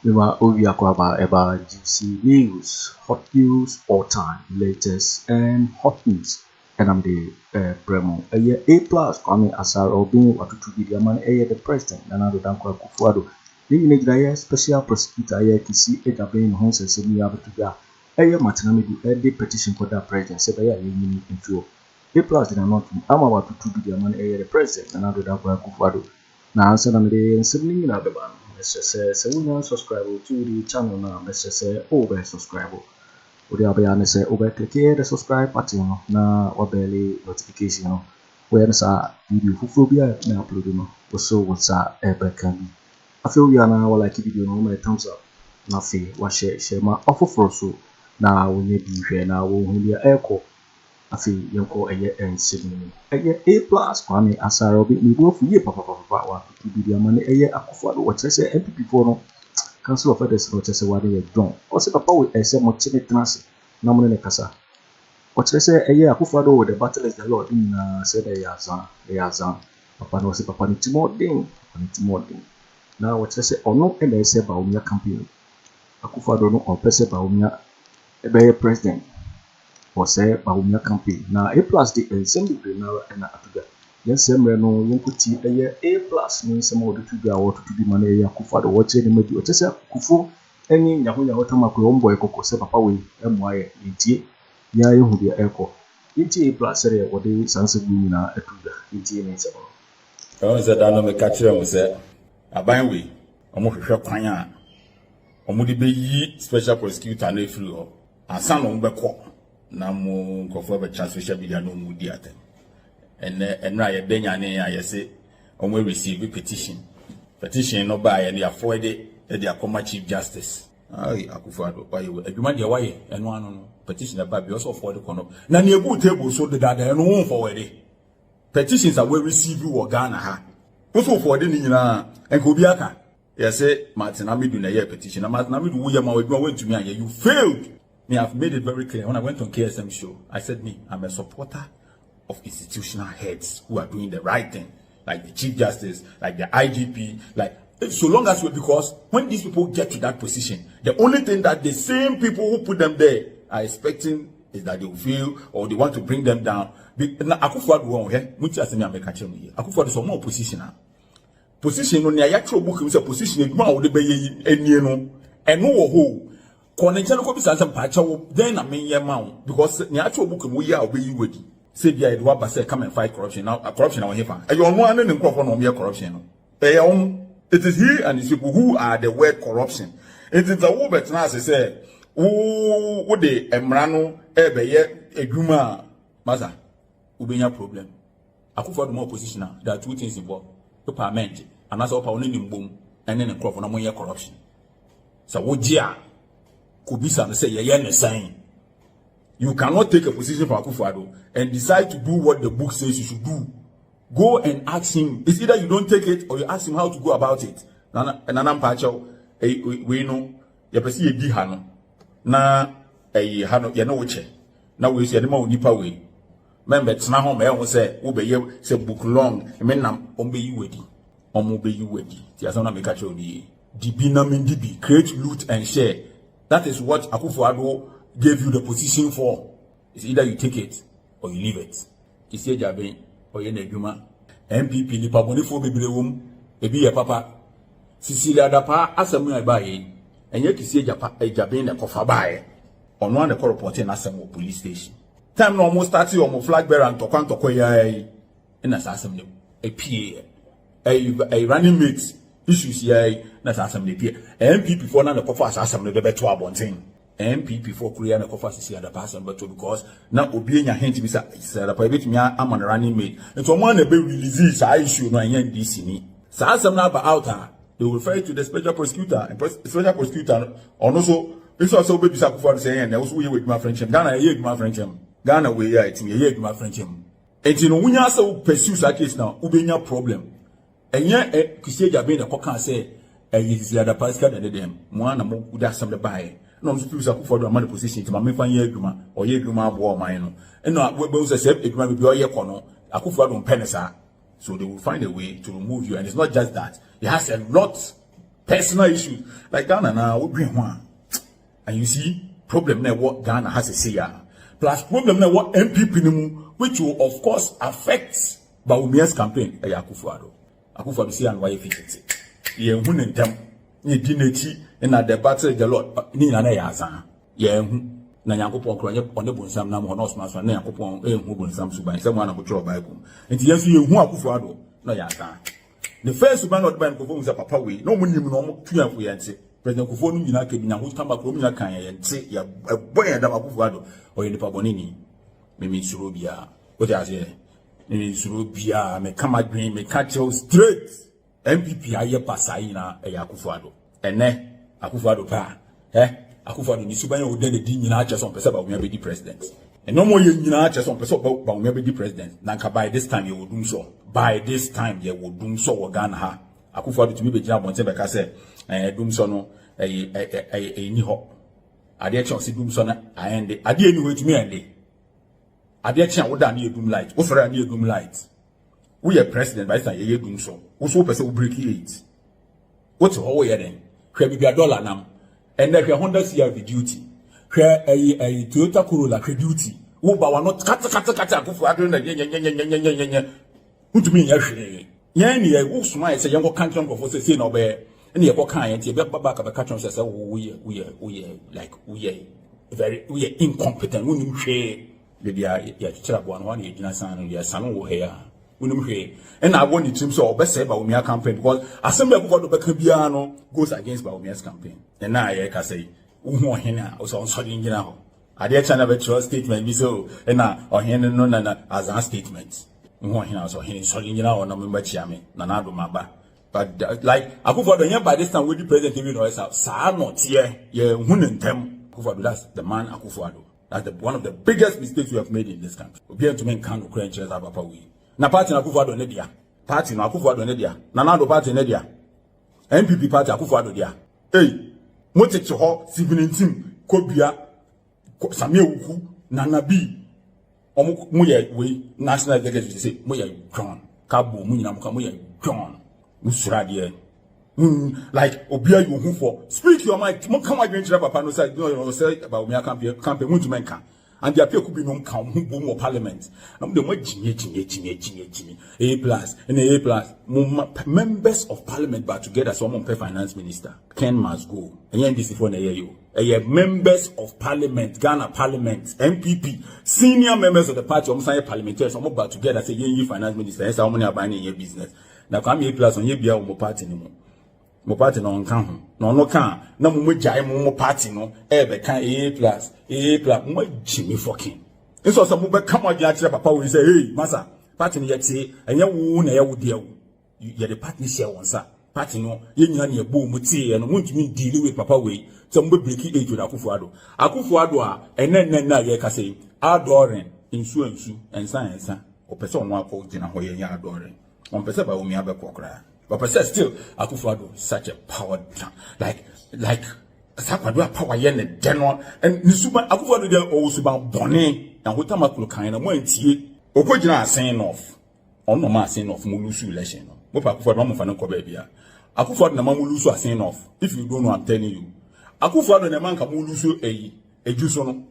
Mema Ovi Akwaba Eba GC News, hot news all time, latest and hot news. And I'm the Bremo. APlus, Kwame Asaro being what to be the man, the president, and other than Akufo Addo. The special prosecutor, Kennedy Agyapong, Hons and Sammy Abatuga. Matinami, the petition for that president, said by a union into APlus did not. I'm about to be the man, the president, and other than Akufo Addo. Now, I'm saying, 70 in Alabama. Say we now subscribe to the channel now. Say over subscribe. We are being say over click here the subscribe button na wabeli notification no. We are say video fufobia na upload no. Also what's a can. I feel we are now like video no my thumbs up. Na fe wa share ma offer for so na we need be share na we be echo. I feel yonko ensign. APlus Kwame Asaro be me go for ye papa wa to be the man Akufo Addo what say MPP for no council of elders no say what they done also papa we say mo chine transe na mo ne kasa what say Akufo Addo with the battle is the Lord in say the yazan papa no say papa ni timodin now what say ono e say Bawumia campaign Akufo Addo no on pese Bawumia be president or say Bawumia campaign now APlus the assembly now and atuga yes semre no yonkuti APlus no some of the two ga what to be man Akufo Addo what say meji what say Akufo eni nyaho tamako ombo ekoko say papa we emoaye ntie ya yehu de eko ntie APlus say what dey sanse gumi na atuga ntie ne sebo o ze da no me ka kire mo say aban we omo hwehwe kwan a omo de be yi special prosecutor na efiri ho asan no mbekọ na mo nkofo be cha social media no mu di atem enra ye denya ne ya yese omo receive petition no ba ye dey forward the akoma chief justice ai Akufo Addo why adwuma de why eno anu no petition ba bi also forward kono na ne egu table so de dada eno won forward petitions are we receive wo Ghana ha also forward ni nyina enko obi aka yese Martin Amidu na ye petition na Martin Amidu wo ye ma adwuma wentumi aye you failed. Me, I've made it very clear when I went on KSM show. I said, I'm a supporter of institutional heads who are doing the right thing, like the Chief Justice, like the IGP, like so long as because when these people get to that position, the only thing that the same people who put them there are expecting is that they will feel or they want to bring them down. Akufo Addo here, much as me America here. Akufo Addo is more positioner. Position on the actual book is a position in one of the bay and no who. Connection ko bisa nsem pa chawo then na men yema because the actual book we ya obeyi wedi say bia Edward Bassey come and fight corruption now corruption na here fa e yo no ane ne nkrofo no me corruption no it is he and his people who are the word corruption. It is the word na say wo de emra no e be ye adwuma masa ubenya problem. Akufo Addo more position there are two things involved the parliament and also power ni mbom ene ne nkrofo na mo ye corruption so wo gia Kubisa say you cannot take a position from Akufo Addo and decide to do what the book says you should do. Go and ask him. It's either you don't take it or you ask him how to go about it. Nana mpacho we know ya pesi ye di hano na hano ye no weche na we say ma onipa we member tena ho me say wo be ye say book long me nam ombe yi wedi omo be yi wedi ti asana me ka che oni dibi na me dibi create loot and share. That is what Akufo Addo gave you the position for. It's either you take it or you leave it. Kisi Agyapong or ye nedwuma. MPP ni pabonifo bebrewum ebi ye papa. Sisilia dapa asemu abaye. Enye Kisi Agyapong na kofa bae. Ono an the reporting asemu police station. Time no almost start your flag bearer and tokwa ya na asemu a running mate issues here na assembly pie MPP for na the cover assembly be to abonten MPP for Korea na cover sisi ada person but because na obi enya hint bi say da private me am on running mate so mo na be release sa issue no anya DC ni sa assembly about out they will refer to the special prosecutor and special prosecutor on also this also be bisa Akufo say and also we with my friendship Ghana ye with my friendship Ghana we here it ye with my friendship enti no wunya say pursue that case now ubenya problem enye Kisi Agyapong na kokan say is the pascal and them one among that some the buy no people for the money position to my fan or ye gruma war mine and no we say it might be your corner Akufo Addo penisa so they will find a way to remove you and it's not just that he has a lot personal issues. Like Ghana now, we bring one. And you see, problem now what Ghana has to say. Plus problem now what MPP, which will of course affect Bawumia's campaign. Akufo Addo. Akufo Addo say and why efficiency. Ye hu ne ntem. Ye di n'echi na the battle the Lord. Ni na ya azan. Ye hu na Nyankopon kro nye one bonsam na mo no so na Nyankopon hu bonsam suban. Se mo na ko tro Bible. Enti yesu ye hu Akufo Addo na ya azan. The first man not ban Akufo say papa we no mo nim no mo tuanfo ye nti. President Akufo no nyina ka bi nya ho tamba kro nyina kan ye nti ya boy ya da Akufo Addo o ye nipa bonini. Me suro bia. What you say? Me suro bia me come dream me catch you straight. MPP aye pasai na Akufo Addo. Ene Akufo Addo pa. Akufo Addo ni suban ye ode di nyina ache so pese Bawumia be di president. And no more ye nyina ache so pese Bawumia be di president. Na by this time you will do so. By this time you will do so wo Ghana ha. Akufo Addo to me be jina bonte be ka say dum so no ni ho. Ade che o si dum so na ayende. Ade eni we to me ende. Ade che wo da na dum light. Wo fere na dum light. We are president by say ye dum so. Wo so pese wo break it. What ho ye den? Hwe bibia dollar nam. And then 100 year duty. Hwe a Toyota Corolla duty. Wo ba wa no kata Akufo Addo na nye. Utumi nya hwe. Yan ne wo suma say yango kanton go for say na obe. And ye ko kan ye tie be baba ka be kanton say we like we very incompetent. We nim hwe. The dia ya chira bo an ye gina san no ya san wo he ya. We nim hwe. And I want the team so obe say Bawumia campaign because assembly Akufo Addo be ka bia no goes against Bawumia's campaign. And now I can say, who hina also on sorry in now. I dare channel a trust statement be so, and now or hina no as a statement. Who hina also hina sorry in now or no member chiame, Nanado Maba. But like Akufo Addo by this time with the president TV noise out, Sa not here, ye hunin them. Akufo Addo, that's the man Akufo Addo. That's one of the biggest mistakes we have made in this country. We have to make can Ukraine chairs up we. Na party Akufo Addo nedia. Party no Akufo Addo nedia. Nanado party nedia. MPP party Akufo Addo dia. Hey. Moteche ho 17 kobia samia wuku nanabi omo ye we national executive say mo ye John kabo mo nyina mo ka mo ye John musura de like obia you hu for speak your mind mo come adwen chira papa no say no say about me campaign mo tuma nka and the appeal could be no count who more parliament. I'm the more APlus and APlus members of parliament but together someone pay finance minister. Ken must go. And this is for you. Members of parliament, Ghana parliament, MPP, senior members of the party, almost parliamentarians, some about together say you finance minister. That's how many are buying in your business. Now come APlus on your beer or party anymore. Mo party no nkan no kan na mo jai mo party no be kan APlus mo jimi fucking so so mo be come agya kire papa we say hey masa party no yete enye wo na ye wo dia wo ye the party share won sa party no ye nyina na ye bo mo tie no mo ntumi deal with papa we so mo be break age with Akufo Addo a enen na ye ka say adoren nsu ensa o pese on akọ gina ho ye nya adoren on pese Bawumia be kokra. But still, Akufo Addo is such a power like Sakwado power yen general and Nisuba Akufo Addo there Owusu bone and Hotamakulo kind of went tie Okojina saying off on no ma saying off Mulusu election. What Akufo Addo Mamufano Kobebia. Akufo Addo na Mamulusu are saying off. If you don't know, I'm telling you. Akufo Addo na man ka Mulusu a jusono.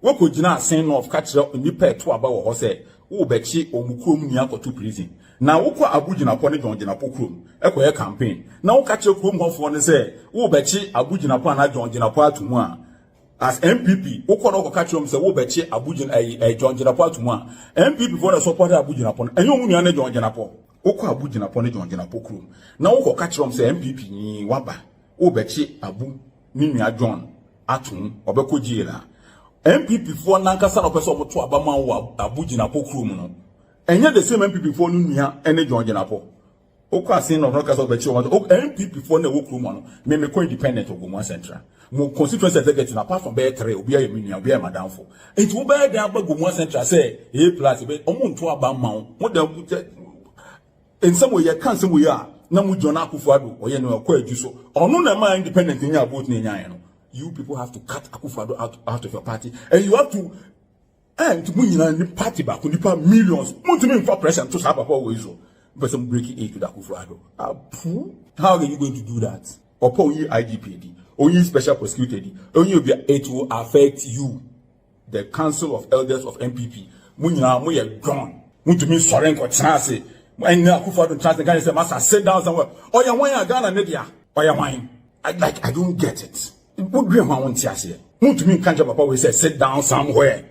What could you not saying off catch up in the pet to about what say? Oh, Betchy or Mukum Nyako to prison. Now, who Abujina upon it on Jinapokrum, a campaign. Now, catch your room off one say, oh, Betchy Abujina upon a John Jinapa to one. As MPP, who called catch him say, oh, Betchy Abujin a John Jinapa to one. MPP for the support Abujina upon a young man John Jinapo. Oko Abujina upon it on Jinapokrum. Now, who catch him say MPP ni Waba, oh, Betchy Abu, Nimia John, Atum, or Beko Jila. MPP for Nankasa of Person to Abama Abujina Pokrum. And yet the same MPP for Nunia and a John Janapo. Oka sin of Rokas of the Children, MPP for the Wokrumano, may make independent of Guma Central. More constituency executive apart from Bear Tray, be a million, be a madam for. It will bear down but Guma Central say, APlus, Omun to Abama, what the in some way, can't say we are, Namu John Akufo Addo, or Yeno Kweju, or no independent in your vote in Yano. You people have to cut Akufo Addo out of your party, and you have to. And to win the party back, we need millions. Want to mean for pressure to have a whole person breaking aid with Akufo Addo. How are you going to do that? Upon you IGP, only special prosecutor, only it will affect you, the Council of Elders of MPP. Munya moye gone. Muntu mi sorry ko chance. And Akufo Addo chance can say master sit down somewhere. Oh ya wan ya Ghana media. Oh ya wan. I don't get it. What dream I want to say? Muntu mi kanja papa we say sit down somewhere.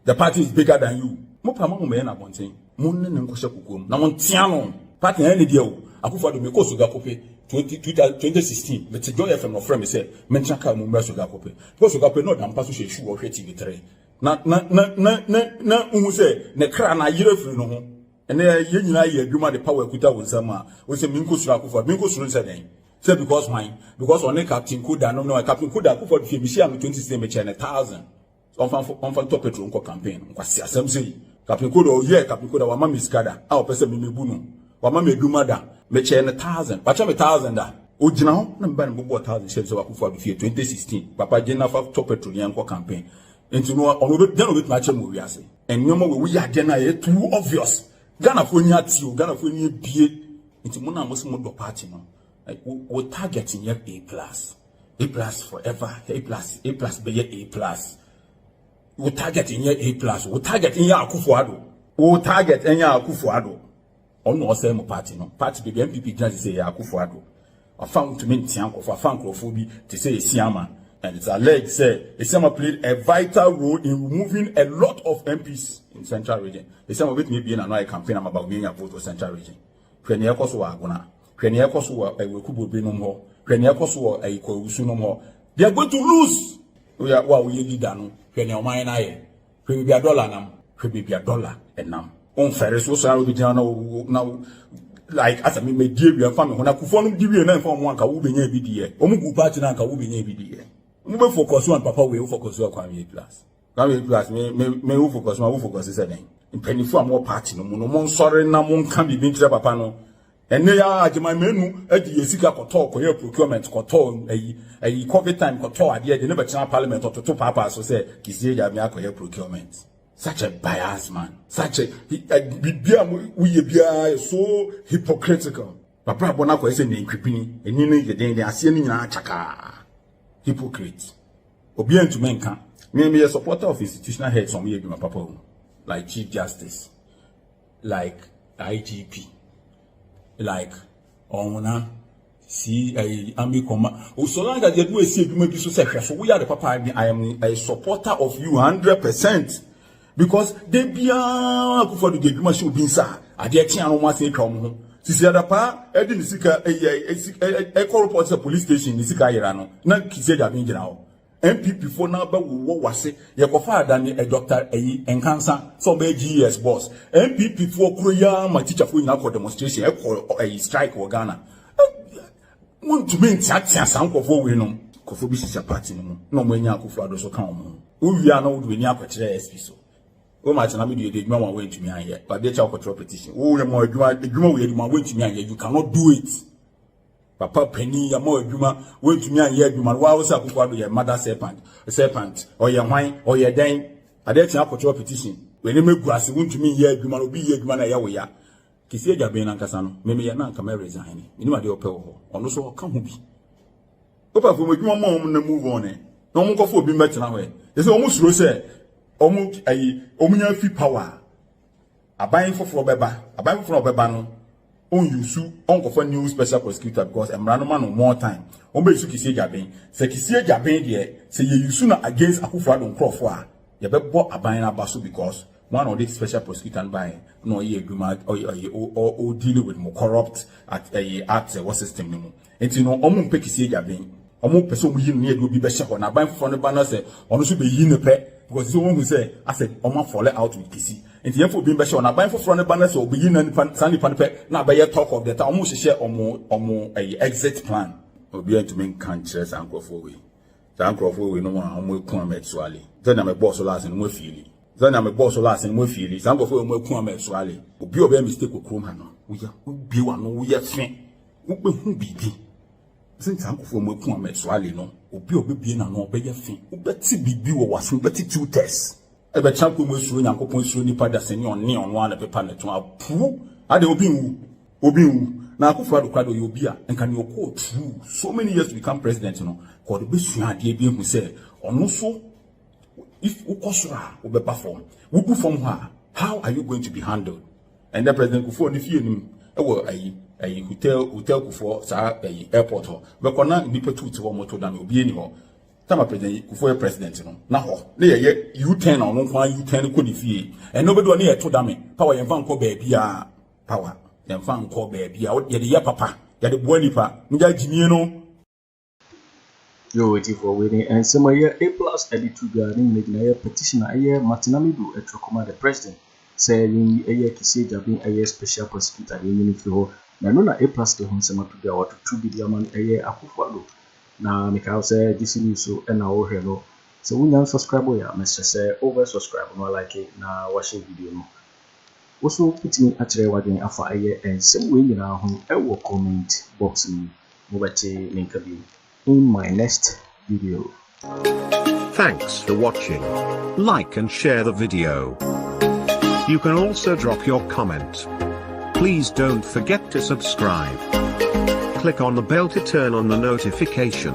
The party is bigger than you. Mo pa mo me na bonten. Mo ne nkoshe kukom. Na mo ntia no. Party na dia o. Akufo Addo me ko suga kope 2016. But joy FM no friend me say mention ka mo mra suga kope. Ko suga kope no dan paso she shoe o hwe TV3. Na umu say ne kra na yire firi no ho. Ene ye nyina ye adwuma de power kuta wonsama. We say minko sura Akufo. Minko sura say den. Say because mine. Because only Captain Kuda no Captain Kuda Akufo fi mi share me 2016 me 1,000. On fan top petrol nko campaign. Nko si asem say Captain Kuda o ye Captain Kuda wa ma miskada. A o pese me mebu no. Wa ma me adwuma da me 1,000. Ba cha me 1,000 da. O gina ho na mba no bo 1,000 share so Akufo Addo fi 2016. Papa gina fa top petrol yan nko campaign. Enti no ono be dan obet ma che mo wiase. Enyomo we ya de na ye too obvious. Ghana fo nya ti o Ghana fo nya bie. Enti mo na mo se mo do party no. We targeting your A+ forever. A+ be your A+. We targeting your A+. We targeting your Akufo Addo. We target any Akufo Addo. On no say mo party no. Party be MPP just say Akufo Addo. I found to maintain of a fancophobia to say Siama. And it's alleged say Siama played a vital role in removing a lot of MPs in Central Region. Siama with me being another campaign about being a vote for Central Region. When you are agona. They are going to lose. We are what we lead down. When your mind I will be $1 now, will be $1 and now. On Ferris was now like as I mean, give your family when I could follow give you an inform one can be near BDA. Omugu party now can be near BDA. We will focus on Papa will focus on Kwame APlus. Kwame APlus may focus on who focus is a name. In penny for more party no more sorry no one can be being to Papa no. And they are my menu at the Yesika Koto, Koyo procurement, Koto, a COVID time Koto, idea, the never channel parliament or to Papa, so say, Kizia Yamia procurement. Such a bias man, such a we be so hypocritical. Papa Bonako is a name creeping, and you know the day they are seeing chaka. Hypocrite. Obedient to menka, maybe a supporter of institutional heads from here, my papa, like Chief Justice, like IGP. Like Omuna, see a army command. So long as you do a see maybe so so we are the papa. I am a supporter of you 100% because they be for the game should be sir. I dare tell you what they come. See the pa, I didn't see a call report the police station. This guy Irano. Not Kizia Davinja now. MPP for now, but what was it? You go far than a doctor and cancer, some GS boss. MPP for Korea, my teacher for now demonstration, a strike or Ghana. Want to mean that some of what we know. Kofobi is a party no when Akufo Addo so come. We are not doing Yakotre SPSO. Oh, my time, you did no one went to me here, but they talk about petition. Oh, more went to me here. You cannot do it. Papa Penny, ya more juma, went to me and ye juma, why was Akufo Addo your mother serpent, or your wine, or your dame. I dare to put your petition. When you make grass, went to me ye juma, will be ye juma, ya. Kisia Jabin and Casano, maybe your nan come resign. You know, my dear Pel, or no so come be. Papa, for my mom, no move on it. No more for being better now. It's almost Rose, almost a omnia free power. A buying for Beba, a buying for Bebano. Owusu onko for new special prosecutor because emrano no more time ombe su Kisi Agyapong se Kisi Agyapong de se ye yusu na against Akufo Addo nkrofo a ye bebo aban na baso because one of the special prosecutor by no ye agreement or dealing with more corrupt at what system no enti no omo mpe Kisi Agyapong omo person mu yi no ye do bi be hye na aban fofo no ba na se ono so be yi ne pe because so won say I said omo fall out with Kisi. And the info being better on a buy for front of banners or begin and sandy panpe, now by your talk of that almost share or a exit plan. Or be to make countries and go forward. The uncle of we no one will come at Swally. Then I'm a boss last and more feely. Then I'm a boss last and more feely. Some of them will come at Swally. Will be a mistake with Cromano. We be one, we are faint. Who be? Since Uncle will come at Swally, no, will be an obey a thing. But be was but 2 tests. Ebe chanku mo suru Nyankopon suru nipa da seni oni on one pepa ne to apu ade obi obi na Akufo Addo kwado yobia and can you go through so many years to become president no ko de besua ade bi hu say ono so if ukosura obe perform we do from her how are you going to be handled and the president Akufo ni fie nim e wo ayi hotel Akufo sa airport ho be kona nipa tuti ho moto da obi eni ho tama president Akufo president no na ho na ye U10 ono kwa U10 ko ni fie and nobody one ye to da me power ye van ko ba bia power ye van ko ba bia ye de ye papa ye de boa nipa nja gimie no yo waiting for winning and some year APlus editor garden na petition aye matinamidu etrokoma the president say yin aye kisi jabin aye special prosecutor yin ni fi ho na no na APlus de hon sama to bia what to be the man aye Akufo Addo na me ka say this news so e na wo hello so we now subscribe ya message say over subscribe no like it na watch video no also put me atre wadwen afa aye and some we nyina ho e wo comment box ni mo beti link bi in my next video. Thanks for watching. Like and share the video. You can also drop your comment. Please don't forget to subscribe. Click on the bell to turn on the notification.